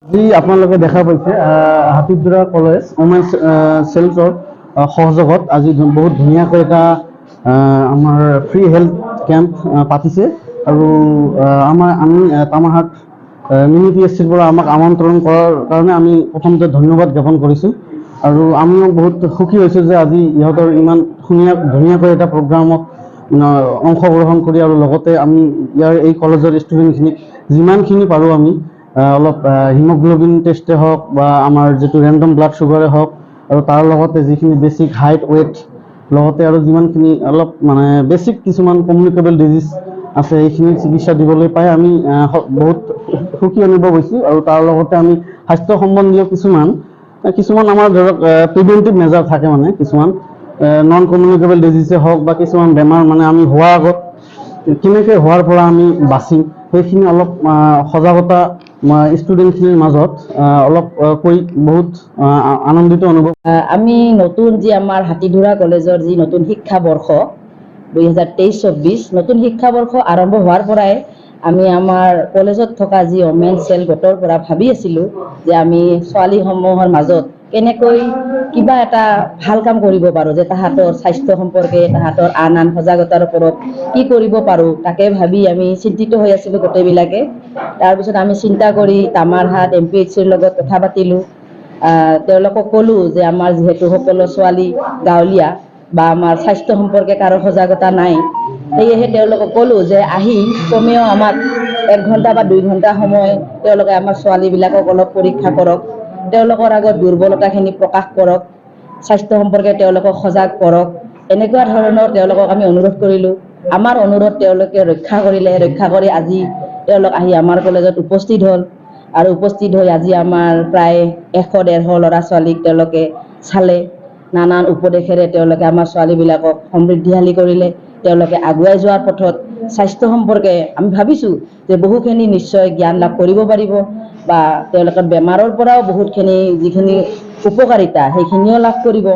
আজি আপোনালোকে দেখা পাইছে হাতীৰদৰা কলেজ ওমেন্স চেলছৰ সহযোগত আজি বহুত ধুনীয়াকৈ এটা আমাৰ ফ্ৰী হেল্থ কেম্প পাতিছে আৰু আমি তামাৰহাট মিনি PSCৰ পৰা আমাক আমন্ত্ৰণ কৰাৰ কাৰণে আমি প্ৰথমতে ধন্যবাদ জ্ঞাপন কৰিছোঁ আৰু আমিও বহুত সুখী হৈছোঁ যে আজি ইহঁতৰ ইমান ধুনীয়াকৈ এটা প্ৰগ্ৰামত অংশগ্ৰহণ কৰি আৰু লগতে আমি ইয়াৰ এই কলেজৰ ষ্টুডেণ্টখিনিক যিমানখিনি পাৰোঁ আমি অলপ হিমোগ্লোবিন টেষ্টে হওক বা আমাৰ যিটো ৰেণ্ডম ব্লাড চুগাৰে হওক আৰু তাৰ লগতে যিখিনি বেছিক হাইট ৱেইট লগতে আৰু যিমানখিনি অলপ মানে বেছিক কিছুমান কমিউনিকেবল ডিজিজ আছে এইখিনি চিকিৎসা দিবলৈ পাই আমি বহুত সুখী অনুভৱ হৈছোঁ আৰু তাৰ লগতে আমি স্বাস্থ্য সম্বন্ধীয় কিছুমান আমাৰ ধৰক প্ৰিভেণ্টিভ মেজাৰ থাকে মানে কিছুমান নন কমিউনিকেবল ডিজিজে হওক বা কিছুমান বেমাৰ মানে আমি হোৱাৰ আগত কেনেকৈ হোৱাৰ পৰা আমি বাচিম সেইখিনি অলপ সজাগতা ষ্টুডেণ্টখিনিৰ মাজত অলপ কৰি বহুত আনন্দিত অনুভৱ। আমি নতুন যি আমাৰ হাতীধৰা কলেজৰ যি নতুন শিক্ষাবৰ্ষ 2023-24 নতুন শিক্ষাবৰ্ষ আৰম্ভ হোৱাৰ পৰাই আমি আমাৰ কলেজত থকা যি ওমেন্স চেল গোটৰ পৰা ভাবি আছিলোঁ যে আমি ছোৱালীসমূহৰ মাজত কেনেকৈ কিবা এটা ভাল কাম কৰিব পাৰোঁ, যে তাহাঁতৰ স্বাস্থ্য সম্পৰ্কে তাহাঁতৰ আন সজাগতাৰ ওপৰত কি কৰিব পাৰোঁ তাকে ভাবি আমি চিন্তিত হৈ আছিলোঁ গোটেইবিলাকে। তাৰপিছত আমি চিন্তা কৰি তামাৰহাট MPHCৰ লগত কথা পাতিলোঁ। তেওঁলোকক ক'লোঁ যে আমাৰ যিহেতু সকলো ছোৱালী গাঁৱলীয়া বা আমাৰ স্বাস্থ্য সম্পৰ্কে কাৰো সজাগতা নাই, সেয়েহে তেওঁলোকক ক'লোঁ যে আহি কমেও আমাক 1 ঘণ্টা বা 2 ঘণ্টা সময় তেওঁলোকে আমাৰ ছোৱালীবিলাকক অলপ পৰীক্ষা কৰক, তেওঁলোকৰ আগত দুৰ্বলতাখিনি প্ৰকাশ কৰক, স্বাস্থ্য সম্পৰ্কে তেওঁলোকক সজাগ কৰক, এনেকুৱা ধৰণৰ তেওঁলোকক আমি অনুৰোধ কৰিলোঁ। আমাৰ অনুৰোধ তেওঁলোকে ৰক্ষা কৰিলে, ৰক্ষা কৰি আজি তেওঁলোক আহি আমাৰ কলেজত উপস্থিত হ'ল আৰু উপস্থিত হৈ আজি আমাৰ প্ৰায় 100-150 ল'ৰা ছোৱালীক তেওঁলোকে চালে, নানান উপদেশেৰে তেওঁলোকে আমাৰ ছোৱালীবিলাকক সমৃদ্ধিশালী কৰিলে। তেওঁলোকে আগুৱাই যোৱাৰ পথত স্বাস্থ্য সম্পৰ্কে আমি ভাবিছোঁ যে বহুখিনি নিশ্চয় জ্ঞান লাভ কৰিব পাৰিব বা তেওঁলোকৰ বেমাৰৰ পৰাও বহুতখিনি যিখিনি উপকাৰিতা সেইখিনিও লাভ কৰিব।